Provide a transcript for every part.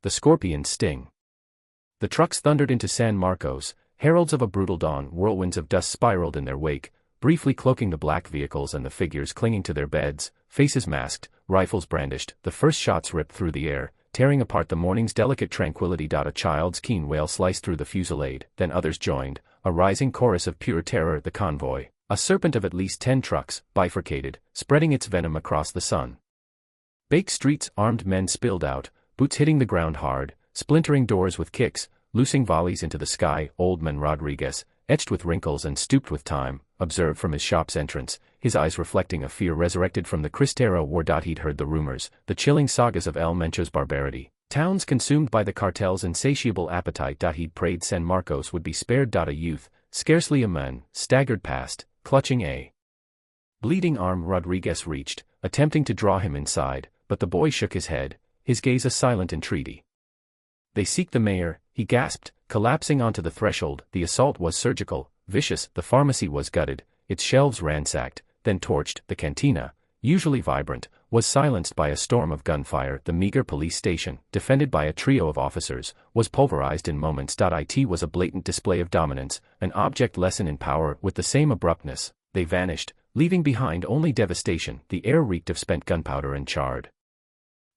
the scorpion's sting. The trucks thundered into San Marcos, heralds of a brutal dawn. Whirlwinds of dust spiraled in their wake, briefly cloaking the black vehicles and the figures clinging to their beds, faces masked, rifles brandished. The first shots ripped through the air, tearing apart the morning's delicate tranquility. A child's keen wail sliced through the fusillade, then others joined, a rising chorus of pure terror. The convoy, a serpent of at least 10 trucks, bifurcated, spreading its venom across the sun-baked streets. Armed men spilled out, boots hitting the ground hard, splintering doors with kicks, loosing volleys into the sky. Old man Rodriguez, etched with wrinkles and stooped with time, observed from his shop's entrance, his eyes reflecting a fear resurrected from the Cristero War. He'd heard the rumors, the chilling sagas of El Mencho's barbarity, towns consumed by the cartel's insatiable appetite. He'd prayed San Marcos would be spared. A youth, scarcely a man, staggered past, clutching a bleeding arm. Rodriguez reached, attempting to draw him inside, but the boy shook his head, his gaze a silent entreaty. "They seek the mayor," he gasped, collapsing onto the threshold. The assault was surgical, vicious. The pharmacy was gutted, its shelves ransacked, then torched. The cantina, usually vibrant, was silenced by a storm of gunfire. The meager police station, defended by a trio of officers, was pulverized in moments. It was a blatant display of dominance, an object lesson in power. With the same abruptness, they vanished, leaving behind only devastation. The air reeked of spent gunpowder and charred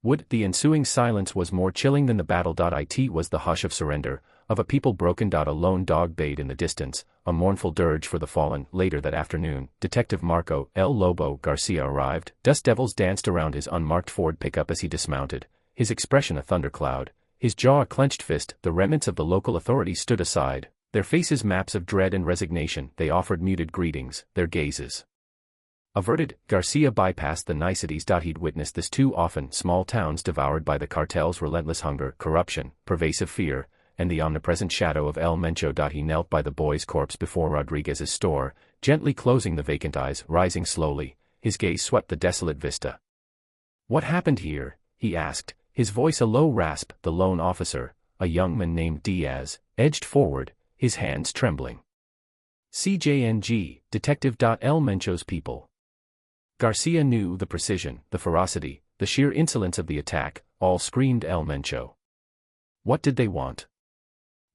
wood. The ensuing silence was more chilling than the battle. It was the hush of surrender, of a people broken. A lone dog bayed in the distance, a mournful dirge for the fallen. Later that afternoon, Detective Marco El Lobo Garcia arrived. Dust devils danced around his unmarked Ford pickup as he dismounted, his expression a thundercloud, his jaw a clenched fist. The remnants of the local authorities stood aside, their faces maps of dread and resignation. They offered muted greetings, their gazes averted. Garcia bypassed the niceties. He'd witnessed this too often. Small towns devoured by the cartel's relentless hunger, corruption, pervasive fear, and the omnipresent shadow of El Mencho. He knelt by the boy's corpse before Rodriguez's store, gently closing the vacant eyes. Rising slowly, his gaze swept the desolate vista. "What happened here?" he asked, his voice a low rasp. The lone officer, a young man named Diaz, edged forward, his hands trembling. "CJNG, Detective. El Mencho's people." Garcia knew the precision, the ferocity, the sheer insolence of the attack. All screamed El Mencho. What did they want?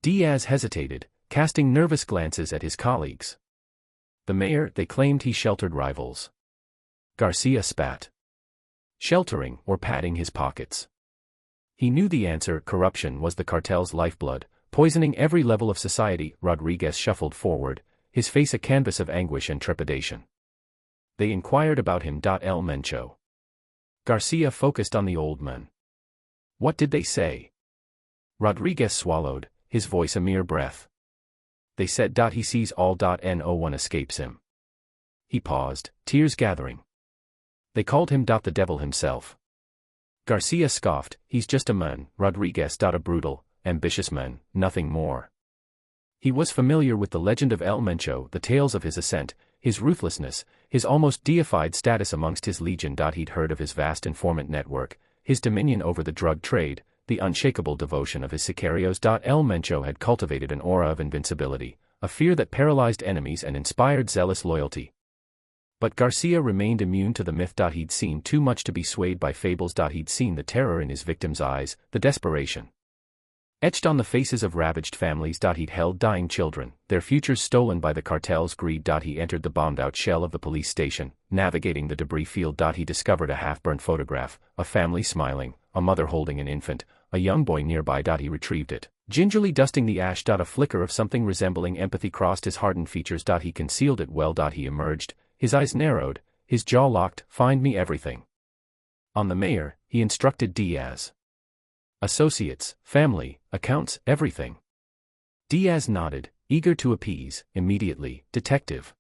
Diaz hesitated, casting nervous glances at his colleagues. The mayor, they claimed he sheltered rivals. Garcia spat. Sheltering or padding his pockets? He knew the answer. Corruption was the cartel's lifeblood, poisoning every level of society. Rodriguez shuffled forward, his face a canvas of anguish and trepidation. They inquired about him. El Mencho. Garcia focused on the old man. What did they say? Rodriguez swallowed, his voice a mere breath. They said. He sees all. No one escapes him. He paused, tears gathering. They called him. The devil himself. Garcia scoffed. He's just a man. Rodriguez. A brutal, ambitious man, nothing more. He was familiar with the legend of El Mencho, the tales of his ascent, his ruthlessness, his almost deified status amongst his legion. He'd heard of his vast informant network, his dominion over the drug trade, the unshakable devotion of his sicarios. El Mencho had cultivated an aura of invincibility, a fear that paralyzed enemies and inspired zealous loyalty. But Garcia remained immune to the myth. He'd seen too much to be swayed by fables. He'd seen the terror in his victims' eyes, the desperation etched on the faces of ravaged families. He'd held dying children, their futures stolen by the cartel's greed. He entered the bombed-out shell of the police station, navigating the debris field. He discovered a half-burnt photograph, a family smiling, a mother holding an infant, a young boy nearby. He retrieved it, gingerly dusting the ash. A flicker of something resembling empathy crossed his hardened features. He concealed it well. He emerged, his eyes narrowed, his jaw locked. Find me everything on the mayor, he instructed Diaz. Associates, family, accounts, everything. Diaz nodded, eager to appease. Immediately, detective.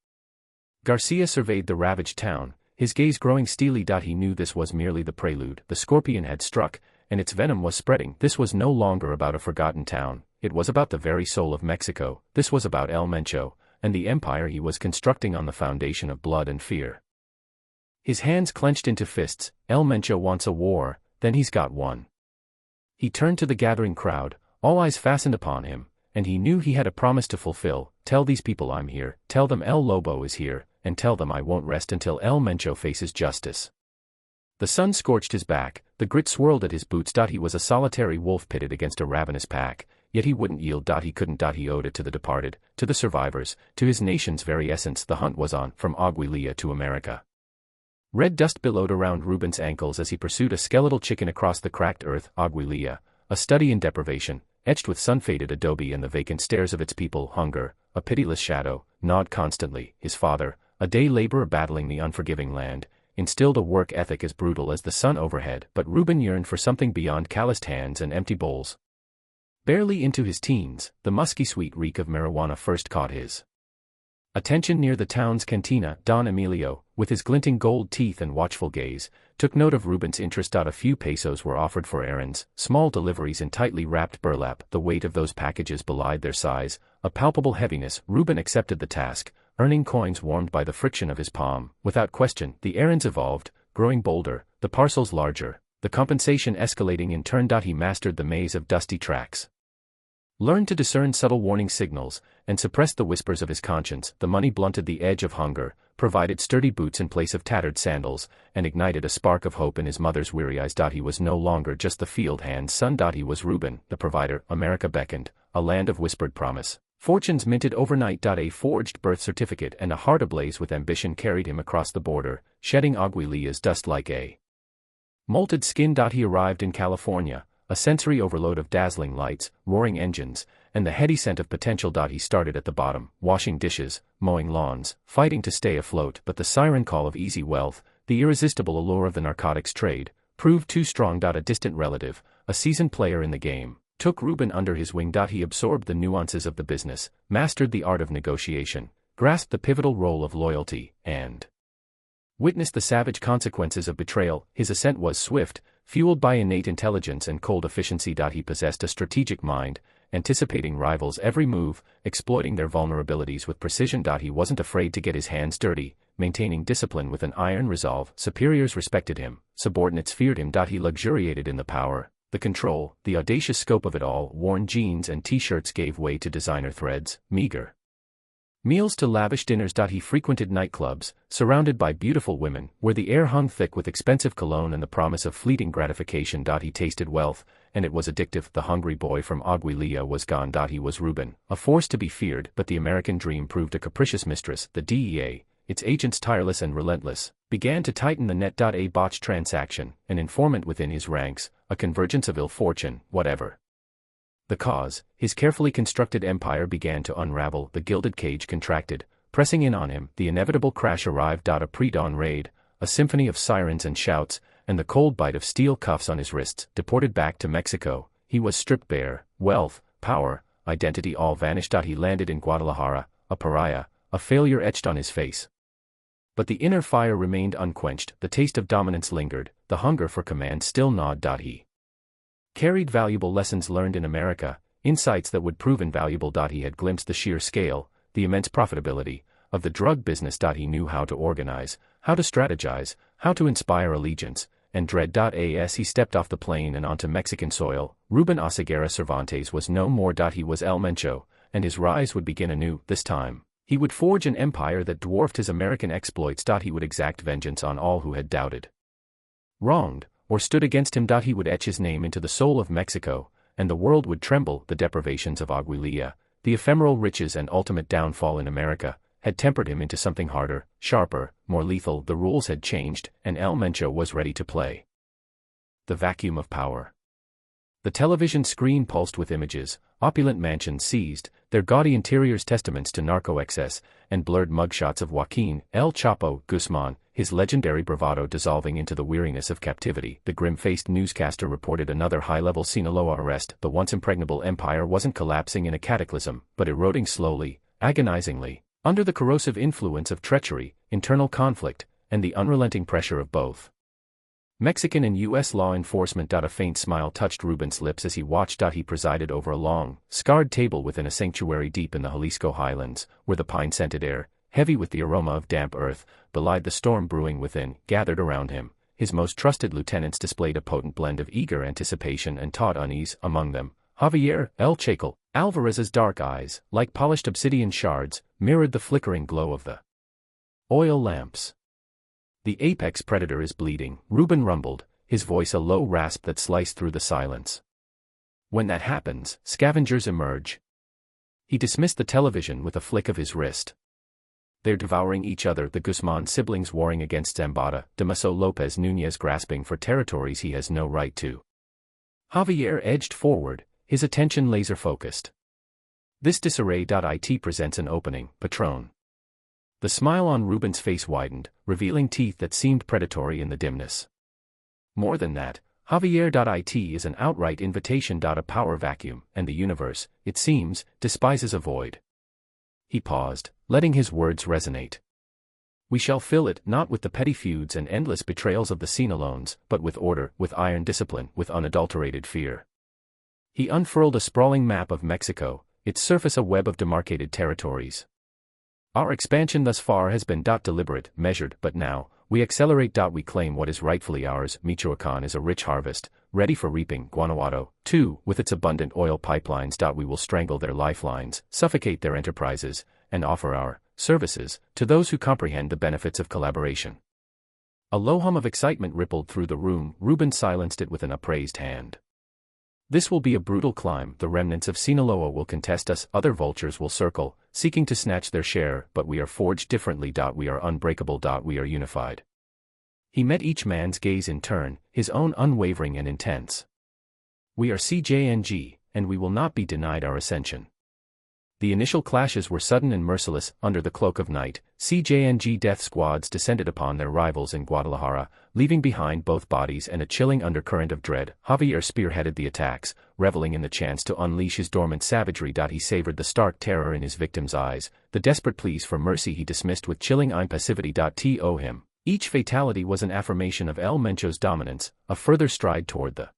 Garcia surveyed the ravaged town, his gaze growing steely. He knew this was merely the prelude. The scorpion had struck, and its venom was spreading. This was no longer about a forgotten town, it was about the very soul of Mexico. This was about El Mencho, and the empire he was constructing on the foundation of blood and fear. His hands clenched into fists. El Mencho wants a war, then he's got one. He turned to the gathering crowd, all eyes fastened upon him, and he knew he had a promise to fulfill. Tell these people I'm here, tell them El Lobo is here, and tell them I won't rest until El Mencho faces justice. The sun scorched his back, the grit swirled at his boots. He was a solitary wolf pitted against a ravenous pack, yet he wouldn't yield. He couldn't. He owed it to the departed, to the survivors, to his nation's very essence. The hunt was on, from Aguililla to America. Red dust billowed around Rubén's ankles as he pursued a skeletal chicken across the cracked earth. Aguililla, a study in deprivation, etched with sun-faded adobe and the vacant stares of its people. Hunger, a pitiless shadow, gnawed constantly. His father, a day laborer battling the unforgiving land, instilled a work ethic as brutal as the sun overhead. But Rubén yearned for something beyond calloused hands and empty bowls. Barely into his teens, the musky sweet reek of marijuana first caught his attention. Near the town's cantina, Don Emilio, with his glinting gold teeth and watchful gaze, took note of Rubén's interest. A few pesos were offered for errands, small deliveries in tightly wrapped burlap. The weight of those packages belied their size, a palpable heaviness. Rubén accepted the task, earning coins warmed by the friction of his palm. Without question, the errands evolved, growing bolder, the parcels larger, the compensation escalating in turn. He mastered the maze of dusty tracks, learned to discern subtle warning signals, and suppressed the whispers of his conscience. The money blunted the edge of hunger, provided sturdy boots in place of tattered sandals, and ignited a spark of hope in his mother's weary eyes. He was no longer just the field hand's son. He was Rubén, the provider. America beckoned, a land of whispered promise. Fortunes minted overnight. A forged birth certificate and a heart ablaze with ambition carried him across the border, shedding Aguililla's dust like a molted skin. He arrived in California, a sensory overload of dazzling lights, roaring engines, and the heady scent of potential. He started at the bottom, washing dishes, mowing lawns, fighting to stay afloat. But the siren call of easy wealth, the irresistible allure of the narcotics trade, proved too strong. A distant relative, a seasoned player in the game, took Rubén under his wing. He absorbed the nuances of the business, mastered the art of negotiation, grasped the pivotal role of loyalty, and witnessed the savage consequences of betrayal. His ascent was swift, fueled by innate intelligence and cold efficiency. He possessed a strategic mind, anticipating rivals' every move, exploiting their vulnerabilities with precision. He wasn't afraid to get his hands dirty, maintaining discipline with an iron resolve. Superiors respected him, subordinates feared him. He luxuriated in the power, the control, the audacious scope of it all. Worn jeans and t-shirts gave way to designer threads, meager meals to lavish dinners. He frequented nightclubs, surrounded by beautiful women, where the air hung thick with expensive cologne and the promise of fleeting gratification. He tasted wealth, and it was addictive. The hungry boy from Aguililla was gone. He was Rubén, a force to be feared. But the American dream proved a capricious mistress. The DEA, its agents tireless and relentless, began to tighten the net. A botched transaction, an informant within his ranks, a convergence of ill fortune, whatever the cause, his carefully constructed empire began to unravel. The gilded cage contracted, pressing in on him. The inevitable crash arrived. A pre-dawn raid, a symphony of sirens and shouts, and the cold bite of steel cuffs on his wrists. Deported back to Mexico, he was stripped bare. Wealth, power, identity all vanished. He landed in Guadalajara, a pariah, a failure etched on his face. But the inner fire remained unquenched. The taste of dominance lingered, the hunger for command still gnawed. He carried valuable lessons learned in America, insights that would prove invaluable. He had glimpsed the sheer scale, the immense profitability, of the drug business. He knew how to organize, how to strategize, how to inspire allegiance, and dread. As he stepped off the plane and onto Mexican soil, Rubén Oseguera Cervantes was no more. He was El Mencho, and his rise would begin anew. This time, he would forge an empire that dwarfed his American exploits. He would exact vengeance on all who had doubted, wronged, or stood against him. He would etch his name into the soul of Mexico, and the world would tremble. The deprivations of Aguililla, the ephemeral riches and ultimate downfall in America, had tempered him into something harder, sharper, more lethal. The rules had changed, and El Mencho was ready to play the vacuum of power. The television screen pulsed with images, opulent mansions seized, their gaudy interiors testaments to narco excess, and blurred mugshots of Joaquin, El Chapo, Guzman, his legendary bravado dissolving into the weariness of captivity. The grim-faced newscaster reported another high-level Sinaloa arrest. The once impregnable empire wasn't collapsing in a cataclysm, but eroding slowly, agonizingly, under the corrosive influence of treachery, internal conflict, and the unrelenting pressure of both Mexican and U.S. law enforcement. A faint smile touched Rubén's lips as he watched. He presided over a long, scarred table within a sanctuary deep in the Jalisco highlands, where the pine-scented air, heavy with the aroma of damp earth, belied the storm brewing within. Gathered around him, his most trusted lieutenants displayed a potent blend of eager anticipation and taut unease. Among them, Javier, El Chacal, Alvarez's dark eyes, like polished obsidian shards, mirrored the flickering glow of the oil lamps. The apex predator is bleeding, Rubén rumbled, his voice a low rasp that sliced through the silence. When that happens, scavengers emerge. He dismissed the television with a flick of his wrist. They're devouring each other, the Guzman siblings warring against Zambada, Damaso Lopez Núñez grasping for territories he has no right to. Javier edged forward, his attention laser-focused. This disarray.it presents an opening, Patron. The smile on Rubén's face widened, revealing teeth that seemed predatory in the dimness. More than that, Javier.it is an outright invitation. A power vacuum, and the universe, it seems, despises a void. He paused, letting his words resonate. We shall fill it not with the petty feuds and endless betrayals of the Sinalones, but with order, with iron discipline, with unadulterated fear. He unfurled a sprawling map of Mexico, its surface a web of demarcated territories. Our expansion thus far has been deliberate, measured, but now, we accelerate. We claim what is rightfully ours. Michoacán is a rich harvest, ready for reaping. Guanajuato, too, with its abundant oil pipelines. We will strangle their lifelines, suffocate their enterprises, and offer our services to those who comprehend the benefits of collaboration. A low hum of excitement rippled through the room. Rubén silenced it with an upraised hand. This will be a brutal climb. The remnants of Sinaloa will contest us, other vultures will circle, seeking to snatch their share, but we are forged differently. We are unbreakable. We are unified. He met each man's gaze in turn, his own unwavering and intense. We are CJNG, and we will not be denied our ascension. The initial clashes were sudden and merciless. Under the cloak of night, CJNG death squads descended upon their rivals in Guadalajara, leaving behind both bodies and a chilling undercurrent of dread. Javier spearheaded the attacks, reveling in the chance to unleash his dormant savagery. He savored the stark terror in his victims' eyes, the desperate pleas for mercy he dismissed with chilling impassivity. To him, each fatality was an affirmation of El Mencho's dominance, a further stride toward the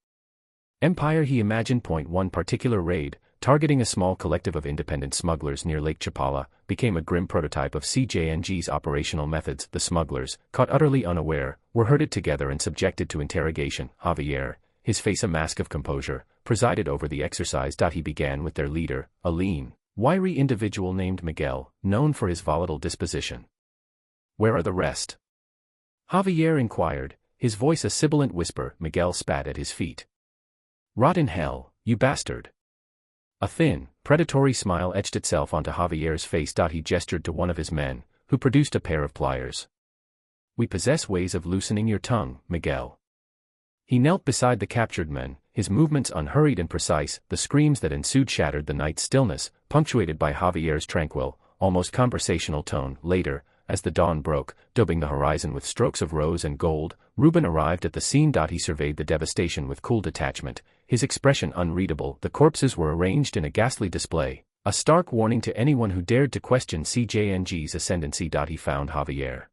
empire he imagined. One particular raid, targeting a small collective of independent smugglers near Lake Chapala, became a grim prototype of CJNG's operational methods. The smugglers, caught utterly unaware, were herded together and subjected to interrogation. Javier, his face a mask of composure, presided over the exercise. He began with their leader, a lean, wiry individual named Miguel, known for his volatile disposition. Where are the rest? Javier inquired, his voice a sibilant whisper. Miguel spat at his feet. Rot in hell, you bastard. A thin, predatory smile etched itself onto Javier's face. He gestured to one of his men, who produced a pair of pliers. We possess ways of loosening your tongue, Miguel. He knelt beside the captured men, his movements unhurried and precise. The screams that ensued shattered the night's stillness, punctuated by Javier's tranquil, almost conversational tone. Later, as the dawn broke, daubing the horizon with strokes of rose and gold, Rubén arrived at the scene. He surveyed the devastation with cool detachment, his expression unreadable. The corpses were arranged in a ghastly display, a stark warning to anyone who dared to question CJNG's ascendancy. He found Javier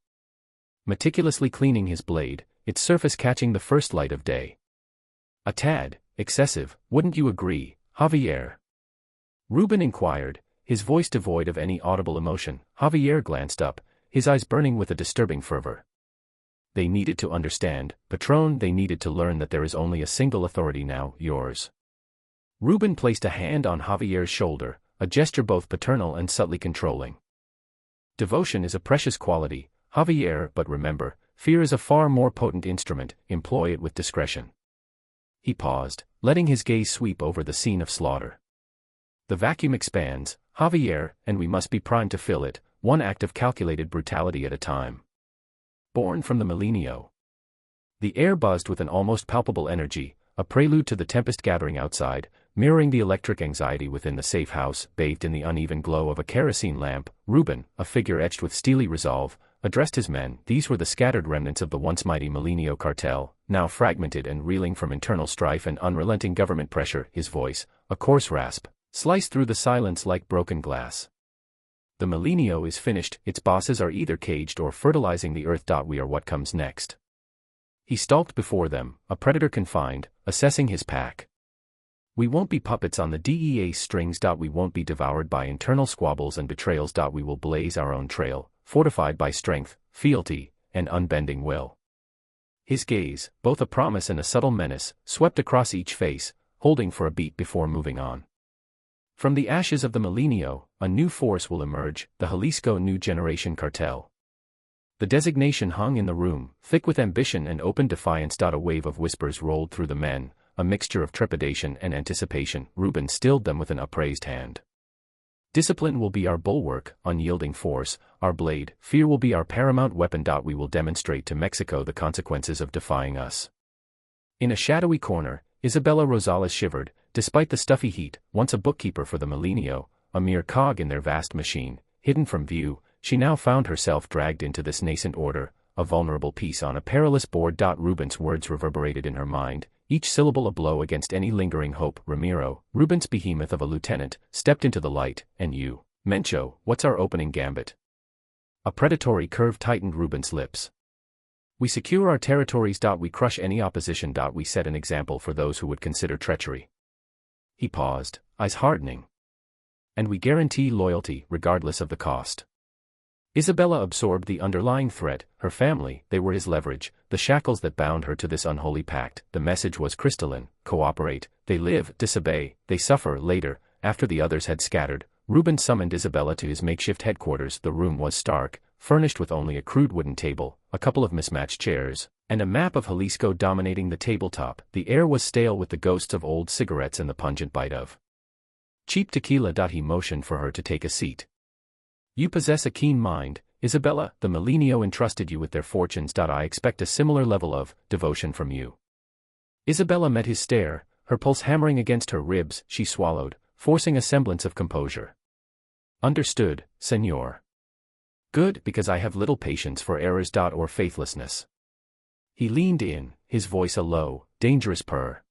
meticulously cleaning his blade, its surface catching the first light of day. A tad excessive, wouldn't you agree, Javier? Rubén inquired, his voice devoid of any audible emotion. Javier glanced up, his eyes burning with a disturbing fervor. They needed to understand, Patron. They needed to learn that there is only a single authority now, yours. Rubén placed a hand on Javier's shoulder, a gesture both paternal and subtly controlling. Devotion is a precious quality, Javier, but remember, fear is a far more potent instrument. Employ it with discretion. He paused, letting his gaze sweep over the scene of slaughter. The vacuum expands, Javier, and we must be primed to fill it, one act of calculated brutality at a time. Born from the Milenio. The air buzzed with an almost palpable energy, a prelude to the tempest gathering outside, mirroring the electric anxiety within the safe house. Bathed in the uneven glow of a kerosene lamp, Rubén, a figure etched with steely resolve, addressed his men. These were the scattered remnants of the once mighty Milenio cartel, now fragmented and reeling from internal strife and unrelenting government pressure. His voice, a coarse rasp, sliced through the silence like broken glass. The Milenio is finished, its bosses are either caged or fertilizing the earth. We are what comes next. He stalked before them, a predator confined, assessing his pack. We won't be puppets on the DEA's strings. We won't be devoured by internal squabbles and betrayals. We will blaze our own trail, fortified by strength, fealty, and unbending will. His gaze, both a promise and a subtle menace, swept across each face, holding for a beat before moving on. From the ashes of the Milenio, a new force will emerge, the Jalisco New Generation Cartel. The designation hung in the room, thick with ambition and open defiance. A wave of whispers rolled through the men, a mixture of trepidation and anticipation. Rubén stilled them with an upraised hand. Discipline will be our bulwark, unyielding force, our blade. Fear will be our paramount weapon. We will demonstrate to Mexico the consequences of defying us. In a shadowy corner, Isabella Rosales shivered. Despite the stuffy heat, once a bookkeeper for the Milenio, a mere cog in their vast machine, hidden from view, she now found herself dragged into this nascent order, a vulnerable piece on a perilous board. Rubén's words reverberated in her mind, each syllable a blow against any lingering hope. Ramiro, Rubén's behemoth of a lieutenant, stepped into the light. And you, Mencho, what's our opening gambit? A predatory curve tightened Rubén's lips. We secure our territories. We crush any opposition. We set an example for those who would consider treachery. He paused, eyes hardening. And we guarantee loyalty, regardless of the cost. Isabella absorbed the underlying threat, her family. They were his leverage, the shackles that bound her to this unholy pact. The message was crystalline: cooperate, they live; disobey, they suffer. Later, after the others had scattered, Rubén summoned Isabella to his makeshift headquarters. The room was stark, furnished with only a crude wooden table, a couple of mismatched chairs, and a map of Jalisco dominating the tabletop. The air was stale with the ghosts of old cigarettes and the pungent bite of cheap tequila. He motioned for her to take a seat. You possess a keen mind, Isabella. The Milenio entrusted you with their fortunes. I expect a similar level of devotion from you. Isabella met his stare, her pulse hammering against her ribs. She swallowed, forcing a semblance of composure. Understood, senor. Good, because I have little patience for errors or faithlessness. He leaned in, his voice a low, dangerous purr.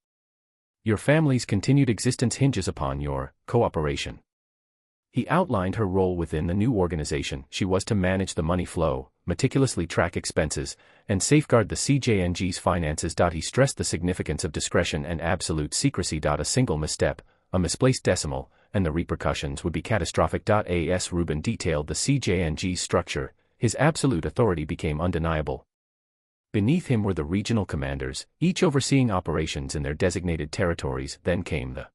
Your family's continued existence hinges upon your cooperation. He outlined her role within the new organization. She was to manage the money flow, meticulously track expenses, and safeguard the CJNG's finances. He stressed the significance of discretion and absolute secrecy. A single misstep, a misplaced decimal, and the repercussions would be catastrophic. As Rubén detailed the CJNG's structure, his absolute authority became undeniable. Beneath him were the regional commanders, each overseeing operations in their designated territories. Then came the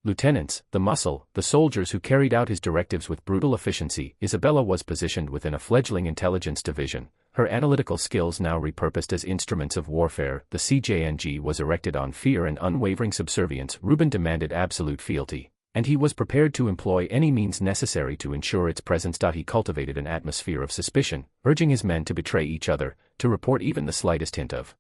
lieutenants, the muscle, the soldiers who carried out his directives with brutal efficiency. Isabella was positioned within a fledgling intelligence division, her analytical skills now repurposed as instruments of warfare. The CJNG was erected on fear and unwavering subservience. Rubén demanded absolute fealty, and he was prepared to employ any means necessary to ensure its presence. He cultivated an atmosphere of suspicion, urging his men to betray each other, to report even the slightest hint of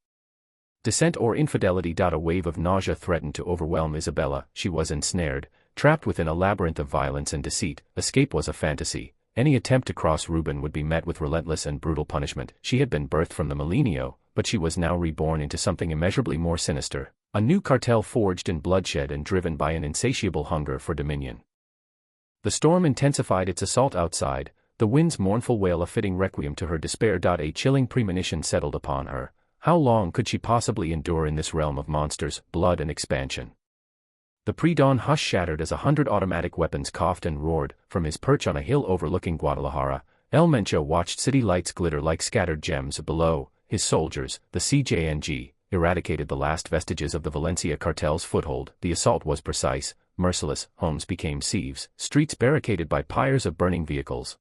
dissent or infidelity. A wave of nausea threatened to overwhelm Isabella. She was ensnared, trapped within a labyrinth of violence and deceit. Escape was a fantasy. Any attempt to cross Rubén would be met with relentless and brutal punishment. She had been birthed from the Milenio, but she was now reborn into something immeasurably more sinister. A new cartel forged in bloodshed and driven by an insatiable hunger for dominion. The storm intensified its assault outside, the wind's mournful wail a fitting requiem to her despair. A chilling premonition settled upon her. How long could she possibly endure in this realm of monsters, blood and expansion? The pre-dawn hush shattered as 100 automatic weapons coughed and roared. From his perch on a hill overlooking Guadalajara, El Mencho watched city lights glitter like scattered gems. Below, his soldiers, the CJNG, eradicated the last vestiges of the Valencia cartel's foothold. The assault was precise, merciless. Homes became sieves, streets barricaded by pyres of burning vehicles.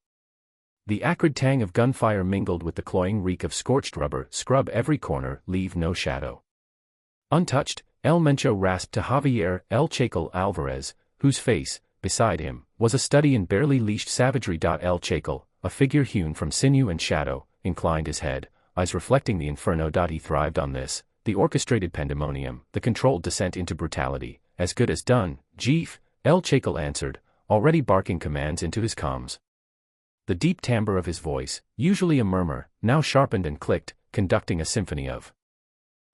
The acrid tang of gunfire mingled with the cloying reek of scorched rubber. Scrub every corner, leave no shadow untouched. El Mencho rasped to Javier El Chacal Alvarez, whose face, beside him, was a study in barely leashed savagery. El Chacal, a figure hewn from sinew and shadow, inclined his head, eyes reflecting the inferno. He thrived on this, the orchestrated pandemonium, the controlled descent into brutality. As good as done, Jeef, El Chacal answered, already barking commands into his comms. The deep timbre of his voice, usually a murmur, now sharpened and clicked, conducting a symphony of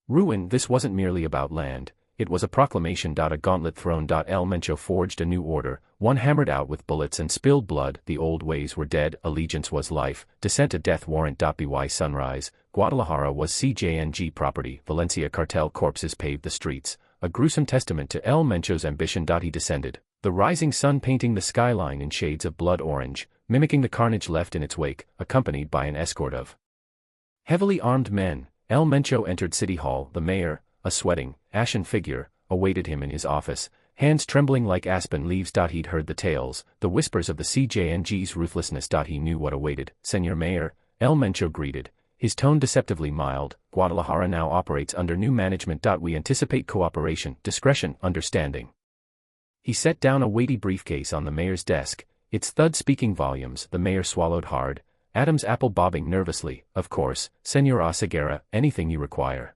ruin. This wasn't merely about land, it was a proclamation. A gauntlet thrown. El Mencho forged a new order, one hammered out with bullets and spilled blood. The old ways were dead, allegiance was life, dissent a death warrant. By sunrise, Guadalajara was CJNG property, Valencia cartel corpses paved the streets, a gruesome testament to El Mencho's ambition. He descended, the rising sun painting the skyline in shades of blood orange, mimicking the carnage left in its wake. Accompanied by an escort of heavily armed men, El Mencho entered City Hall. The mayor, a sweating, ashen figure, awaited him in his office, hands trembling like aspen leaves. He'd heard the tales, the whispers of the CJNG's ruthlessness. He knew what awaited. Senor Mayor, El Mencho greeted, his tone deceptively mild. Guadalajara now operates under new management. We anticipate cooperation, discretion, understanding. He set down a weighty briefcase on the mayor's desk, its thud speaking volumes. The mayor swallowed hard, Adam's apple bobbing nervously. Of course, Senor Oseguera, anything you require.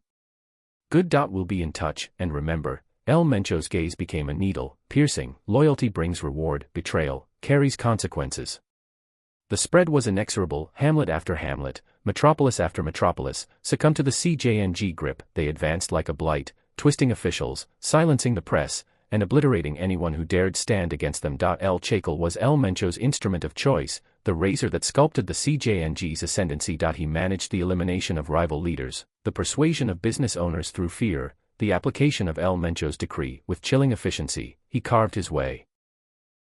Good. We'll be in touch, and remember, El Mencho's gaze became a needle, piercing. Loyalty brings reward, betrayal carries consequences. The spread was inexorable. Hamlet after Hamlet, metropolis after metropolis, succumbed to the CJNG grip. They advanced like a blight, twisting officials, silencing the press, and obliterating anyone who dared stand against them. El Chacal was El Mencho's instrument of choice, the razor that sculpted the CJNG's ascendancy. He managed the elimination of rival leaders, the persuasion of business owners through fear, the application of El Mencho's decree. With chilling efficiency, he carved his way.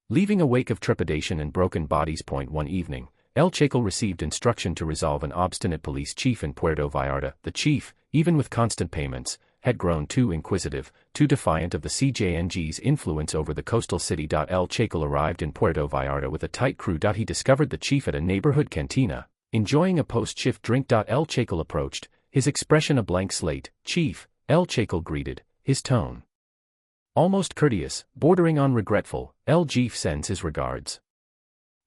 Leaving a wake of trepidation and broken bodies. One evening, El Chacal received instruction to resolve an obstinate police chief in Puerto Vallarta. The chief, even with constant payments, had grown too inquisitive, too defiant of the CJNG's influence over the coastal city. El Chacal arrived in Puerto Vallarta with a tight crew. He discovered the chief at a neighborhood cantina, enjoying a post-shift drink. El Chacal approached, his expression a blank slate. Chief, El Chacal greeted, his tone almost courteous, bordering on regretful. El Chief sends his regards.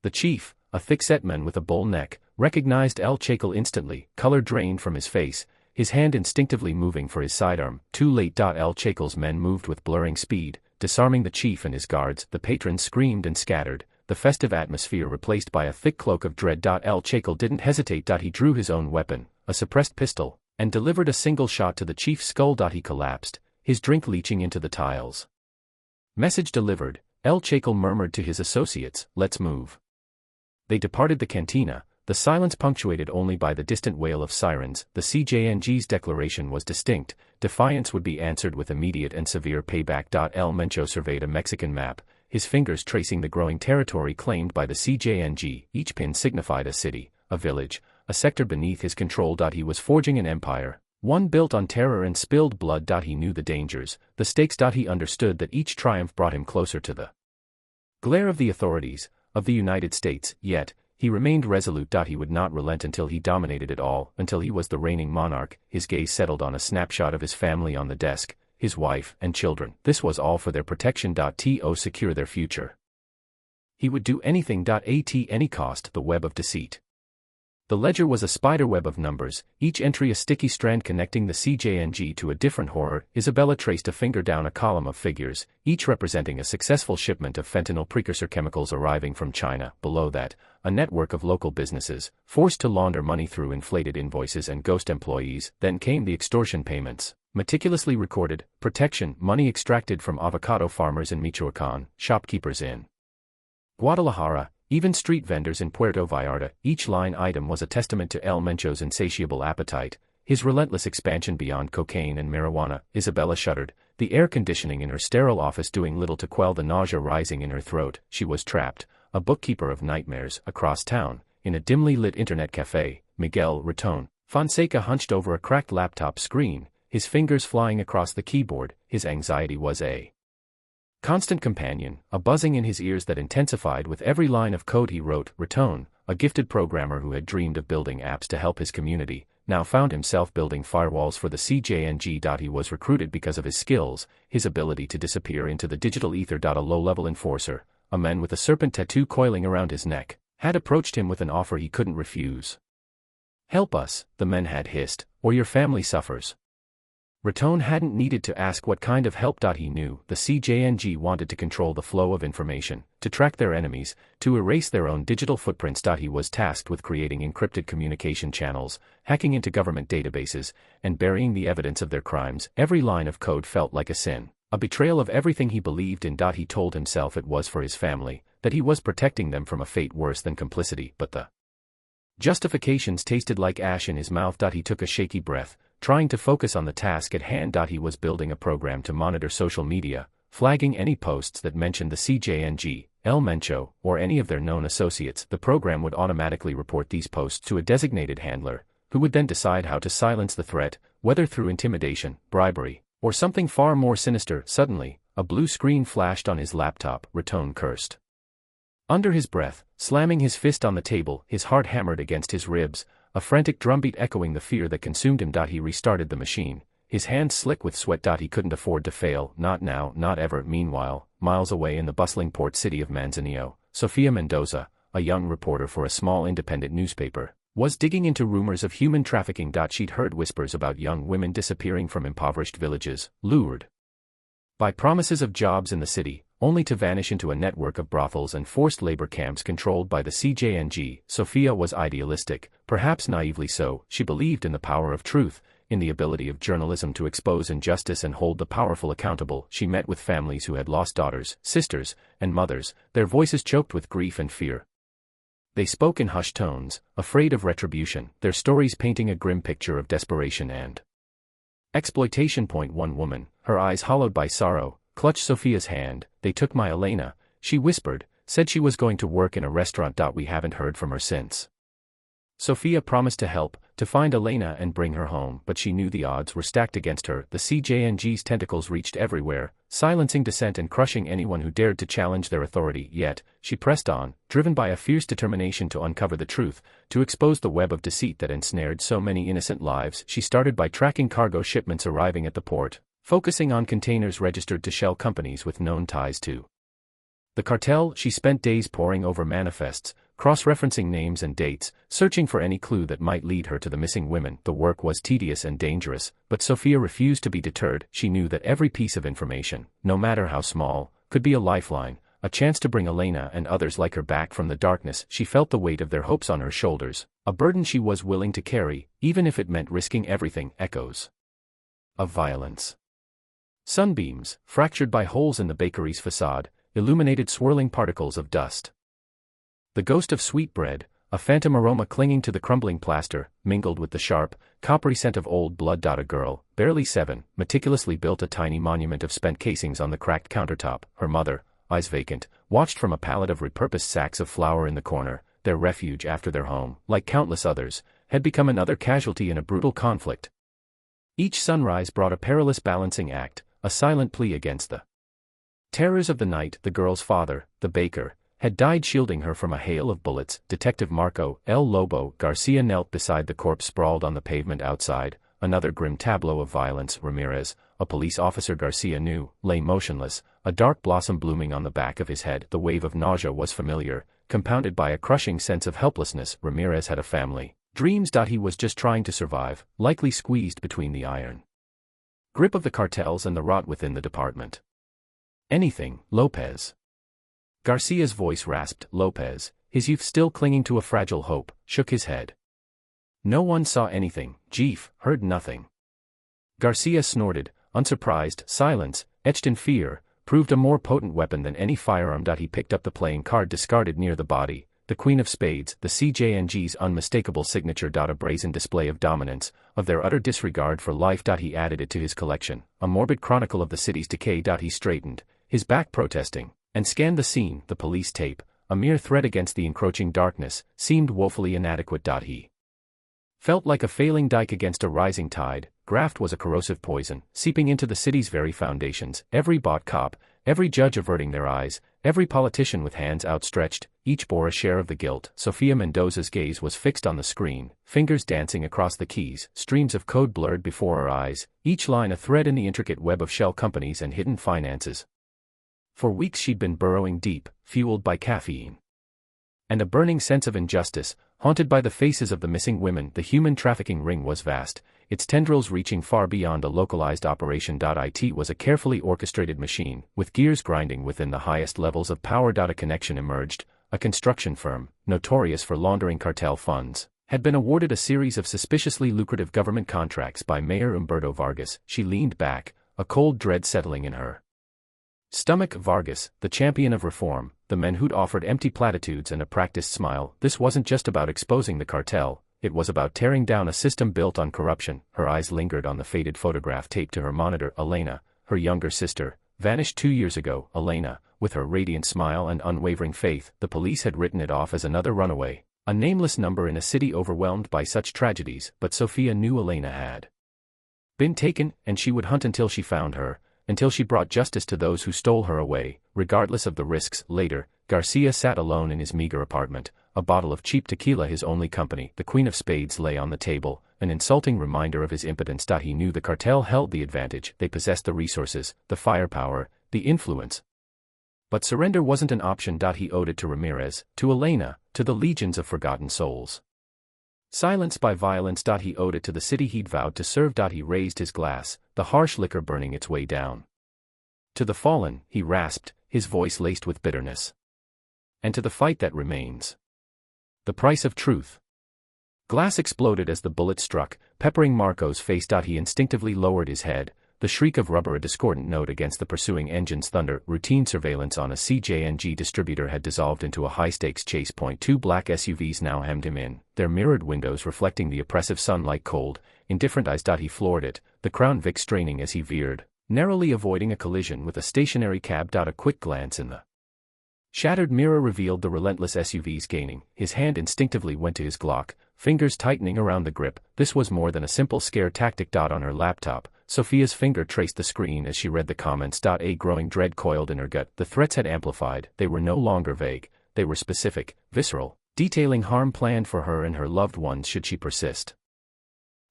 The chief, a thick-set man with a bull neck, recognized El Chacal instantly. Color drained from his face, his hand instinctively moving for his sidearm. Too late. El Chacal's men moved with blurring speed, disarming the chief and his guards. The patrons screamed and scattered, the festive atmosphere replaced by a thick cloak of dread. El Chacal didn't hesitate. He drew his own weapon, a suppressed pistol, and delivered a single shot to the chief's skull. He collapsed, his drink leaching into the tiles. Message delivered, El Chacal murmured to his associates, let's move. They departed the cantina, the silence punctuated only by the distant wail of sirens. The CJNG's declaration was distinct, defiance would be answered with immediate and severe payback. El Mencho surveyed a Mexican map, his fingers tracing the growing territory claimed by the CJNG. Each pin signified a city, a village, a sector beneath his control. He was forging an empire, one built on terror and spilled blood. He knew the dangers, the stakes. He understood that each triumph brought him closer to the glare of the authorities, of the United States, yet, he remained resolute. He would not relent until he dominated it all, until he was the reigning monarch. His gaze settled on a snapshot of his family on the desk, his wife and children. This was all for their protection. To secure their future. He would do anything. At any cost. The web of deceit. The ledger was a spiderweb of numbers, each entry a sticky strand connecting the CJNG to a different horror. Isabella traced a finger down a column of figures, each representing a successful shipment of fentanyl precursor chemicals arriving from China. Below that, a network of local businesses, forced to launder money through inflated invoices and ghost employees. Then came the extortion payments, meticulously recorded, protection money extracted from avocado farmers in Michoacán, shopkeepers in Guadalajara, even street vendors in Puerto Vallarta. Each line item was a testament to El Mencho's insatiable appetite, his relentless expansion beyond cocaine and marijuana. Isabella shuddered, the air conditioning in her sterile office doing little to quell the nausea rising in her throat. She was trapped, a bookkeeper of nightmares, across town, in a dimly lit internet cafe. Miguel Raton Fonseca hunched over a cracked laptop screen, his fingers flying across the keyboard. His anxiety was a constant companion, a buzzing in his ears that intensified with every line of code he wrote. Raton, a gifted programmer who had dreamed of building apps to help his community, now found himself building firewalls for the CJNG. He was recruited because of his skills, his ability to disappear into the digital ether. A low-level enforcer, a man with a serpent tattoo coiling around his neck, had approached him with an offer he couldn't refuse. Help us, the men had hissed, or your family suffers. Raton hadn't needed to ask what kind of help. He knew the CJNG wanted to control the flow of information, to track their enemies, to erase their own digital footprints. He was tasked with creating encrypted communication channels, hacking into government databases, and burying the evidence of their crimes. Every line of code felt like a sin, a betrayal of everything he believed in. He told himself it was for his family, that he was protecting them from a fate worse than complicity, but the justifications tasted like ash in his mouth. He took a shaky breath, trying to focus on the task at hand. He was building a program to monitor social media, flagging any posts that mentioned the CJNG, El Mencho, or any of their known associates. The program would automatically report these posts to a designated handler, who would then decide how to silence the threat, whether through intimidation, bribery, or something far more sinister. Suddenly, a blue screen flashed on his laptop. Raton cursed under his breath, slamming his fist on the table. His heart hammered against his ribs. a frantic drumbeat echoing the fear that consumed him. He restarted the machine, his hands slick with sweat. He couldn't afford to fail, not now, not ever. Meanwhile, miles away in the bustling port city of Manzanillo, Sofia Mendoza, a young reporter for a small independent newspaper, was digging into rumors of human trafficking. She'd heard whispers about young women disappearing from impoverished villages, lured by promises of jobs in the city, only to vanish into a network of brothels and forced labor camps controlled by the CJNG. Sofia was idealistic, perhaps naively so. She believed in the power of truth, in the ability of journalism to expose injustice and hold the powerful accountable. She met with families who had lost daughters, sisters, and mothers, their voices choked with grief and fear. They spoke in hushed tones, afraid of retribution, their stories painting a grim picture of desperation and exploitation. One woman, her eyes hollowed by sorrow, clutched Sofia's hand. "They took my Elena," she whispered, "said she was going to work in a restaurant. We haven't heard from her since." Sofia promised to help, to find Elena and bring her home, but she knew the odds were stacked against her. The CJNG's tentacles reached everywhere, silencing dissent and crushing anyone who dared to challenge their authority. Yet, she pressed on, driven by a fierce determination to uncover the truth, to expose the web of deceit that ensnared so many innocent lives. She started by tracking cargo shipments arriving at the port, focusing on containers registered to shell companies with known ties to the cartel. She spent days poring over manifests, cross-referencing names and dates, searching for any clue that might lead her to the missing women. The work was tedious and dangerous, but Sofia refused to be deterred. She knew that every piece of information, no matter how small, could be a lifeline, a chance to bring Elena and others like her back from the darkness. She felt the weight of their hopes on her shoulders, a burden she was willing to carry, even if it meant risking everything. Echoes of violence. Sunbeams, fractured by holes in the bakery's facade, illuminated swirling particles of dust. The ghost of sweetbread, a phantom aroma clinging to the crumbling plaster, mingled with the sharp, coppery scent of old blood. A girl, barely 7, meticulously built a tiny monument of spent casings on the cracked countertop. Her mother, eyes vacant, watched from a pallet of repurposed sacks of flour in the corner. Their refuge after their home, like countless others, had become another casualty in a brutal conflict. Each sunrise brought a perilous balancing act, a silent plea against the terrors of the night. The girl's father, the baker, had died shielding her from a hail of bullets. Detective Marco, El Lobo, Garcia knelt beside the corpse sprawled on the pavement outside, another grim tableau of violence. Ramirez, a police officer Garcia knew, lay motionless, a dark blossom blooming on the back of his head. The wave of nausea was familiar, compounded by a crushing sense of helplessness. Ramirez had a family, dreams. He was just trying to survive, likely squeezed between the iron grip of the cartels and the rot within the department. "Anything, Lopez." Garcia's voice rasped. Lopez, his youth still clinging to a fragile hope, shook his head. "No one saw anything, Chief, heard nothing." Garcia snorted, unsurprised. Silence, etched in fear, proved a more potent weapon than any firearm. He picked up the playing card discarded near the body, the Queen of Spades, the CJNG's unmistakable signature. A brazen display of dominance, of their utter disregard for life. He added it to his collection, a morbid chronicle of the city's decay. He straightened, his back protesting, and scanned the scene. The police tape, a mere threat against the encroaching darkness, seemed woefully inadequate. He felt like a failing dike against a rising tide. Graft was a corrosive poison, seeping into the city's very foundations. Every bought cop, every judge averting their eyes, every politician with hands outstretched, each bore a share of the guilt. Sofia Mendoza's gaze was fixed on the screen, fingers dancing across the keys, streams of code blurred before her eyes, each line a thread in the intricate web of shell companies and hidden finances. For weeks she'd been burrowing deep, fueled by caffeine and a burning sense of injustice, haunted by the faces of the missing women. The human trafficking ring was vast, its tendrils reaching far beyond a localized operation. It was a carefully orchestrated machine, with gears grinding within the highest levels of power. A connection emerged. A construction firm, notorious for laundering cartel funds, had been awarded a series of suspiciously lucrative government contracts by Mayor Humberto Vargas. She leaned back, a cold dread settling in her stomach. Vargas, the champion of reform, the man who'd offered empty platitudes and a practiced smile. This wasn't just about exposing the cartel, it was about tearing down a system built on corruption. Her eyes lingered on the faded photograph taped to her monitor. Elena, her younger sister, vanished 2 years ago. Elena, with her radiant smile and unwavering faith. The police had written it off as another runaway, a nameless number in a city overwhelmed by such tragedies. But Sofia knew Elena had been taken, and she would hunt until she found her, until she brought justice to those who stole her away, regardless of the risks. Later, Garcia sat alone in his meager apartment, a bottle of cheap tequila his only company. The Queen of Spades lay on the table, an insulting reminder of his impotence. He knew the cartel held the advantage, they possessed the resources, the firepower, the influence. But surrender wasn't an option. He owed it to Ramirez, to Elena, to the legions of forgotten souls. Silenced by violence. He owed it to the city he'd vowed to serve. He raised his glass, the harsh liquor burning its way down. To the fallen, he rasped, his voice laced with bitterness. And to the fight that remains. The price of truth. Glass exploded as the bullet struck, peppering Marco's face. He instinctively lowered his head, the shriek of rubber a discordant note against the pursuing engine's thunder. Routine surveillance on a CJNG distributor had dissolved into a high-stakes chase point. Two black SUVs now hemmed him in, their mirrored windows reflecting the oppressive sun like cold, indifferent eyes. He floored it, the Crown Vic straining as he veered, narrowly avoiding a collision with a stationary cab. A quick glance in the shattered mirror revealed the relentless SUV's gaining. His hand instinctively went to his Glock, fingers tightening around the grip. This was more than a simple scare tactic. On her laptop, Sofia's finger traced the screen as she read the comments. A growing dread coiled in her gut. The threats had amplified. They were no longer vague, they were specific, visceral, detailing harm planned for her and her loved ones should she persist.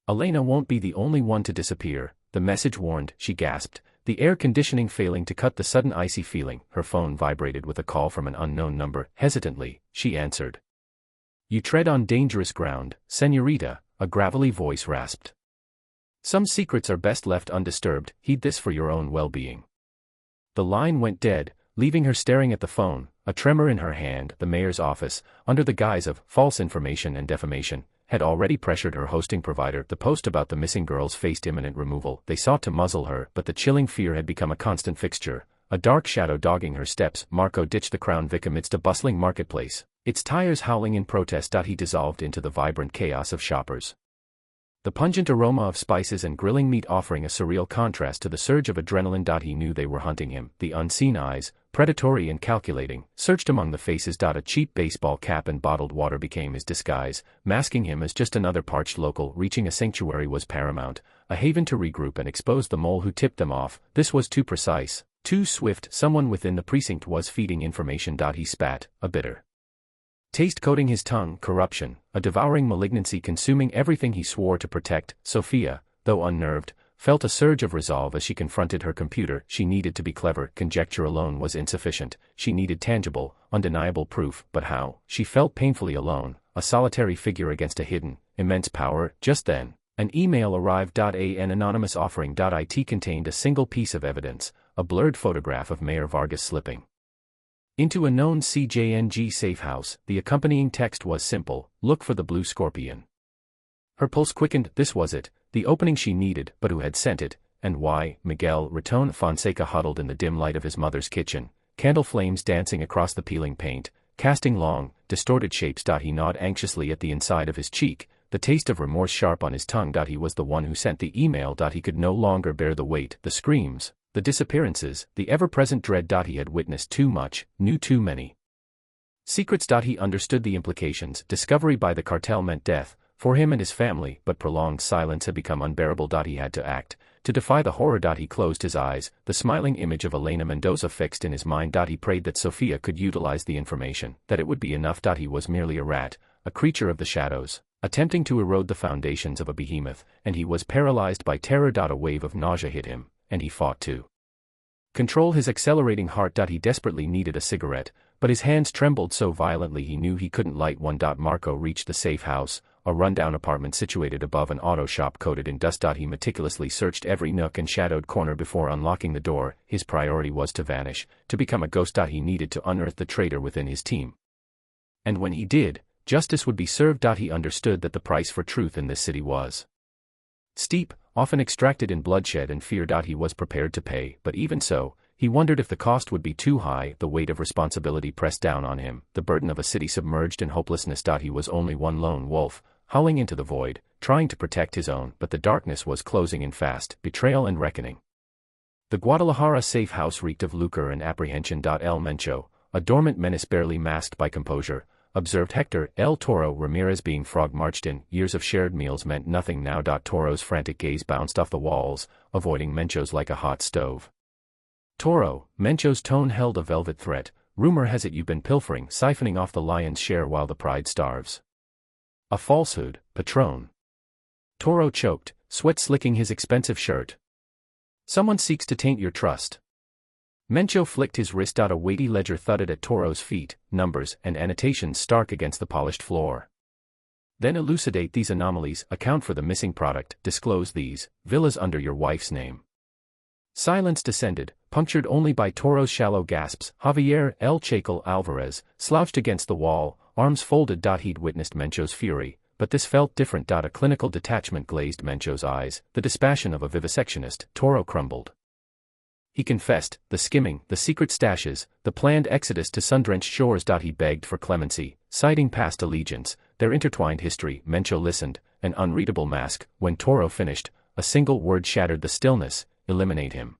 Elena won't be the only one to disappear, the message warned. She gasped, the air conditioning failing to cut the sudden icy feeling. Her phone vibrated with a call from an unknown number. Hesitantly, she answered. You tread on dangerous ground, señorita, a gravelly voice rasped. Some secrets are best left undisturbed, heed this for your own well-being. The line went dead, leaving her staring at the phone, a tremor in her hand. The mayor's office, under the guise of false information and defamation, had already pressured her hosting provider. The post about the missing girls faced imminent removal. They sought to muzzle her, but the chilling fear had become a constant fixture, a dark shadow dogging her steps. Marco ditched the Crown Vic amidst a bustling marketplace, its tires howling in protest. He dissolved into the vibrant chaos of shoppers. The pungent aroma of spices and grilling meat offering a surreal contrast to the surge of adrenaline. He knew they were hunting him. The unseen eyes, predatory and calculating, searched among the faces. A cheap baseball cap and bottled water became his disguise, masking him as just another parched local. Reaching a sanctuary was paramount, a haven to regroup and expose the mole who tipped them off. This was too precise, too swift. Someone within the precinct was feeding information. He spat, a bitter taste coating his tongue. Corruption, a devouring malignancy consuming everything he swore to protect. Sofia, though unnerved, felt a surge of resolve as she confronted her computer. She needed to be clever. Conjecture alone was insufficient. She needed tangible, undeniable proof. But how? She felt painfully alone, a solitary figure against a hidden, immense power. Just then, an email arrived. An anonymous offering. It contained a single piece of evidence, a blurred photograph of Mayor Vargas slipping into a known CJNG safe house. The accompanying text was simple, look for the blue scorpion. Her pulse quickened. This was it, the opening she needed. But who had sent it, and why? Miguel Raton Fonseca huddled in the dim light of his mother's kitchen, candle flames dancing across the peeling paint, casting long, distorted shapes. He gnawed anxiously at the inside of his cheek, the taste of remorse sharp on his tongue. He was the one who sent the email. He could no longer bear the weight, the screams, the disappearances, the ever-present dread. He had witnessed too much, knew too many secrets. He understood the implications. Discovery by the cartel meant death, for him and his family, but prolonged silence had become unbearable. He had to act, to defy the horror. He closed his eyes, the smiling image of Elena Mendoza fixed in his mind. He prayed that Sofia could utilize the information, that it would be enough. He was merely a rat, a creature of the shadows, attempting to erode the foundations of a behemoth, and he was paralyzed by terror. A wave of nausea hit him, and he fought to control his accelerating heart. He desperately needed a cigarette, but his hands trembled so violently he knew he couldn't light one. Marco reached the safe house, a rundown apartment situated above an auto shop coated in dust. He meticulously searched every nook and shadowed corner before unlocking the door. His priority was to vanish, to become a ghost. He needed to unearth the traitor within his team. And when he did, justice would be served. He understood that the price for truth in this city was steep, often extracted in bloodshed and fear. He was prepared to pay, but even so, he wondered if the cost would be too high. The weight of responsibility pressed down on him, the burden of a city submerged in hopelessness. He was only one lone wolf, howling into the void, trying to protect his own, but the darkness was closing in fast, betrayal and reckoning. The Guadalajara safe house reeked of lucre and apprehension. El Mencho, a dormant menace barely masked by composure, observed Hector El Toro Ramirez being frog-marched in. Years of shared meals meant nothing now. Toro's frantic gaze bounced off the walls, avoiding Mencho's like a hot stove. Toro, Mencho's tone held a velvet threat, rumor has it you've been pilfering, siphoning off the lion's share while the pride starves. A falsehood, patron. Toro choked, sweat slicking his expensive shirt. Someone seeks to taint your trust. Mencho flicked his wrist. A weighty ledger thudded at Toro's feet, numbers and annotations stark against the polished floor. Then elucidate these anomalies, account for the missing product, disclose these villas under your wife's name. Silence descended, punctured only by Toro's shallow gasps. Javier El Chacal Alvarez slouched against the wall, arms folded. He'd witnessed Mencho's fury, but this felt different. A clinical detachment glazed Mencho's eyes, the dispassion of a vivisectionist. Toro crumbled. He confessed, the skimming, the secret stashes, the planned exodus to sun-drenched shores. He begged for clemency, citing past allegiance, their intertwined history. Mencho listened, an unreadable mask. When Toro finished, a single word shattered the stillness: eliminate him.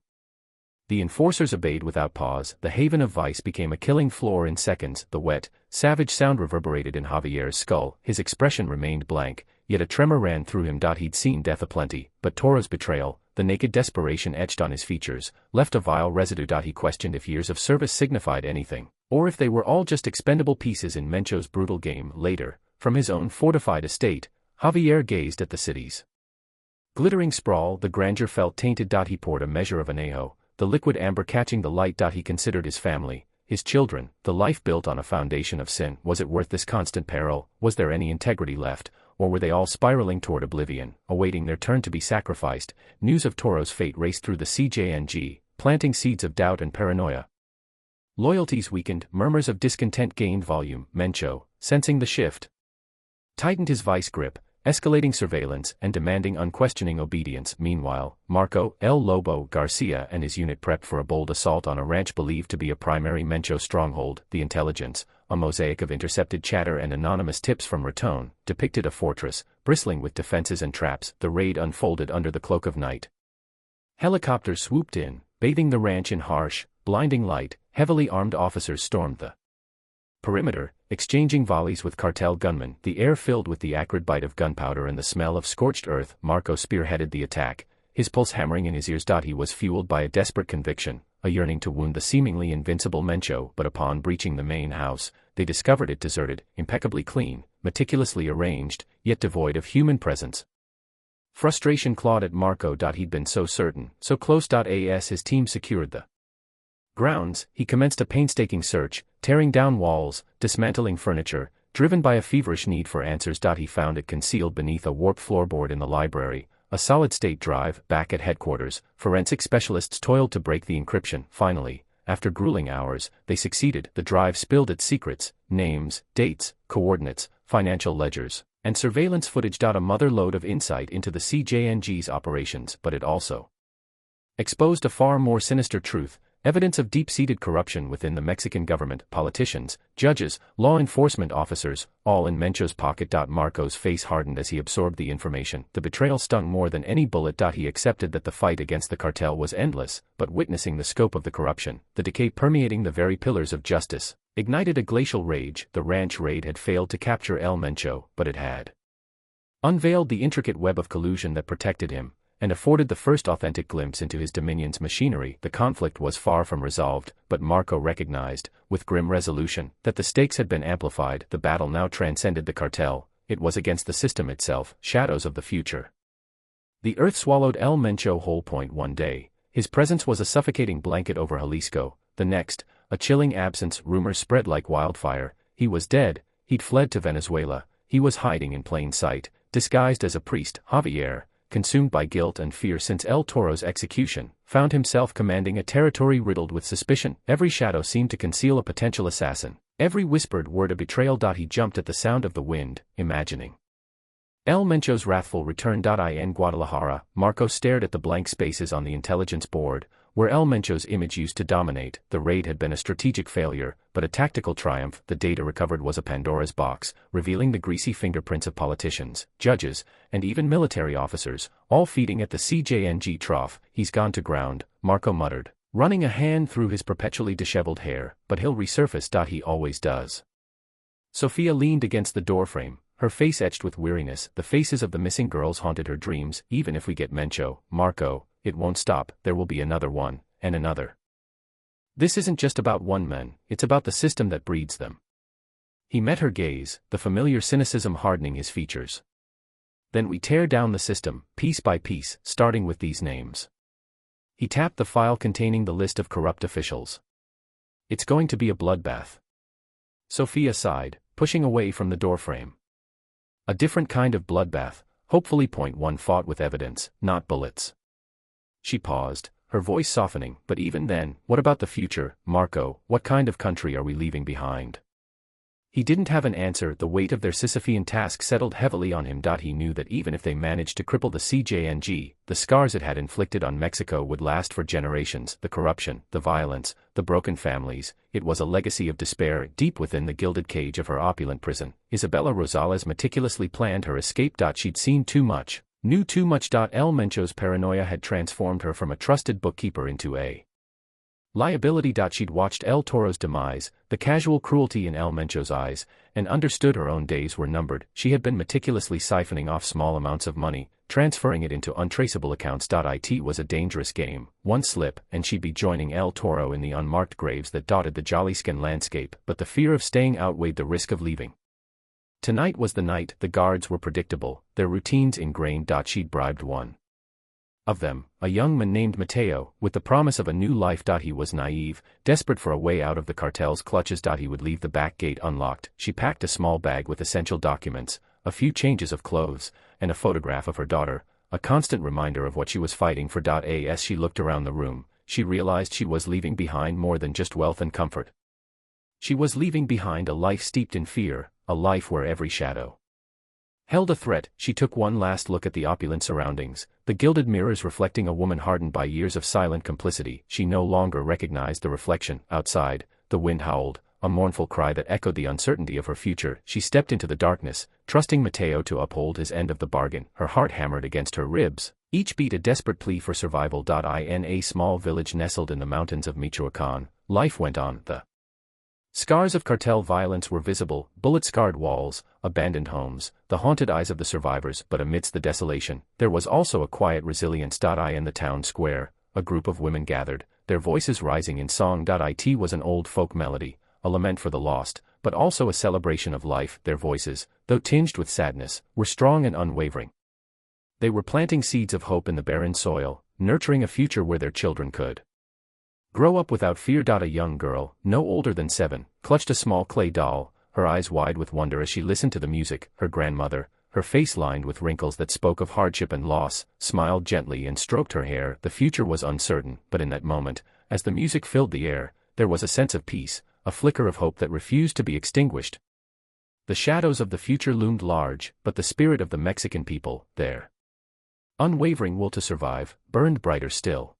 The enforcers obeyed without pause. The haven of vice became a killing floor in seconds. The wet, savage sound reverberated in Javier's skull. His expression remained blank, yet a tremor ran through him. He'd seen death aplenty, but Toro's betrayal, the naked desperation etched on his features, left a vile residue. He questioned if years of service signified anything, or if they were all just expendable pieces in Mencho's brutal game. Later, from his own fortified estate, Javier gazed at the city's glittering sprawl. The grandeur felt tainted. He poured a measure of anejo, the liquid amber catching the light. He considered his family, his children, the life built on a foundation of sin. Was it worth this constant peril? Was there any integrity left? Or were they all spiraling toward oblivion, awaiting their turn to be sacrificed? News of Toro's fate raced through the CJNG, planting seeds of doubt and paranoia. Loyalties weakened, murmurs of discontent gained volume. Mencho, sensing the shift, tightened his vice grip, escalating surveillance and demanding unquestioning obedience. Meanwhile, Marco, El Lobo, Garcia and his unit prepped for a bold assault on a ranch believed to be a primary Mencho stronghold. The intelligence, a mosaic of intercepted chatter and anonymous tips from Raton, depicted a fortress, bristling with defenses and traps. The raid unfolded under the cloak of night. Helicopters swooped in, bathing the ranch in harsh, blinding light. Heavily armed officers stormed the perimeter, exchanging volleys with cartel gunmen. The air filled with the acrid bite of gunpowder and the smell of scorched earth. Marco spearheaded the attack, his pulse hammering in his ears. He was fueled by a desperate conviction, a yearning to wound the seemingly invincible Mencho. But upon breaching the main house, they discovered it deserted, impeccably clean, meticulously arranged, yet devoid of human presence. Frustration clawed at Marco. He'd been so certain, so close. As his team secured the grounds, he commenced a painstaking search, tearing down walls, dismantling furniture, driven by a feverish need for answers. He found it concealed beneath a warped floorboard in the library, a solid-state drive. Back at headquarters, forensic specialists toiled to break the encryption. Finally, after grueling hours, they succeeded. The drive spilled its secrets, names, dates, coordinates, financial ledgers, and surveillance footage. A mother lode of insight into the CJNG's operations, but it also exposed a far more sinister truth: evidence of deep-seated corruption within the Mexican government. Politicians, judges, law enforcement officers, all in Mencho's pocket. Marco's face hardened as he absorbed the information. The betrayal stung more than any bullet. He accepted that the fight against the cartel was endless, but witnessing the scope of the corruption, the decay permeating the very pillars of justice, ignited a glacial rage. The ranch raid had failed to capture El Mencho, but it had unveiled the intricate web of collusion that protected him, and afforded the first authentic glimpse into his dominion's machinery. The conflict was far from resolved, but Marco recognized, with grim resolution, that the stakes had been amplified. The battle now transcended the cartel, it was against the system itself, shadows of the future. The earth swallowed El Mencho whole. One day, his presence was a suffocating blanket over Jalisco. The next, a chilling absence. Rumors spread like wildfire. He was dead, he'd fled to Venezuela, he was hiding in plain sight, disguised as a priest. Javier, consumed by guilt and fear since El Toro's execution, found himself commanding a territory riddled with suspicion. Every shadow seemed to conceal a potential assassin, every whispered word a betrayal. He jumped at the sound of the wind, imagining El Mencho's wrathful return. In Guadalajara, Marco stared at the blank spaces on the intelligence board, where El Mencho's image used to dominate. The raid had been a strategic failure, but a tactical triumph. The data recovered was a Pandora's box, revealing the greasy fingerprints of politicians, judges, and even military officers, all feeding at the CJNG trough. He's gone to ground, Marco muttered, running a hand through his perpetually disheveled hair, but he'll resurface. He always does. Sofia leaned against the doorframe, her face etched with weariness. The faces of the missing girls haunted her dreams. Even if we get Mencho, Marco, it won't stop. There will be another one, and another. This isn't just about one man, it's about the system that breeds them. He met her gaze, the familiar cynicism hardening his features. Then we tear down the system, piece by piece, starting with these names. He tapped the file containing the list of corrupt officials. It's going to be a bloodbath. Sofia sighed, pushing away from the doorframe. A different kind of bloodbath, hopefully point one fought with evidence, not bullets. She paused, her voice softening, but even then, what about the future, Marco? What kind of country are we leaving behind? He didn't have an answer. The weight of their Sisyphean task settled heavily on him. He knew that even if they managed to cripple the CJNG, the scars it had inflicted on Mexico would last for generations. The corruption, the violence, the broken families, it was a legacy of despair deep within the gilded cage of her opulent prison. Isabella Rosales meticulously planned her escape. She'd seen too much, knew too much. El Mencho's paranoia had transformed her from a trusted bookkeeper into a liability. She'd watched El Toro's demise, the casual cruelty in El Mencho's eyes, and understood her own days were numbered. She had been meticulously siphoning off small amounts of money, transferring it into untraceable accounts. It was a dangerous game. One slip, and she'd be joining El Toro in the unmarked graves that dotted the Jaliscan landscape, but the fear of staying outweighed the risk of leaving. Tonight was the night. The guards were predictable, their routines ingrained. She'd bribed one of them, a young man named Mateo, with the promise of a new life. He was naive, desperate for a way out of the cartel's clutches. He would leave the back gate unlocked. She packed a small bag with essential documents, a few changes of clothes, and a photograph of her daughter, a constant reminder of what she was fighting for. As she looked around the room, she realized she was leaving behind more than just wealth and comfort. She was leaving behind a life steeped in fear, a life where every shadow held a threat. She took one last look at the opulent surroundings, the gilded mirrors reflecting a woman hardened by years of silent complicity. She no longer recognized the reflection. Outside, the wind howled, a mournful cry that echoed the uncertainty of her future. She stepped into the darkness, trusting Mateo to uphold his end of the bargain. Her heart hammered against her ribs, each beat a desperate plea for survival. In a small village nestled in the mountains of Michoacán, life went on. The scars of cartel violence were visible, bullet-scarred walls, abandoned homes, the haunted eyes of the survivors. But amidst the desolation, there was also a quiet resilience. In the town square, a group of women gathered, their voices rising in song. It was an old folk melody, a lament for the lost, but also a celebration of life. Their voices, though tinged with sadness, were strong and unwavering. They were planting seeds of hope in the barren soil, nurturing a future where their children could grow up without fear. A young girl, no older than 7, clutched a small clay doll, her eyes wide with wonder as she listened to the music. Her grandmother, her face lined with wrinkles that spoke of hardship and loss, smiled gently and stroked her hair. The future was uncertain, but in that moment, as the music filled the air, there was a sense of peace, a flicker of hope that refused to be extinguished. The shadows of the future loomed large, but the spirit of the Mexican people, their unwavering will to survive, burned brighter still.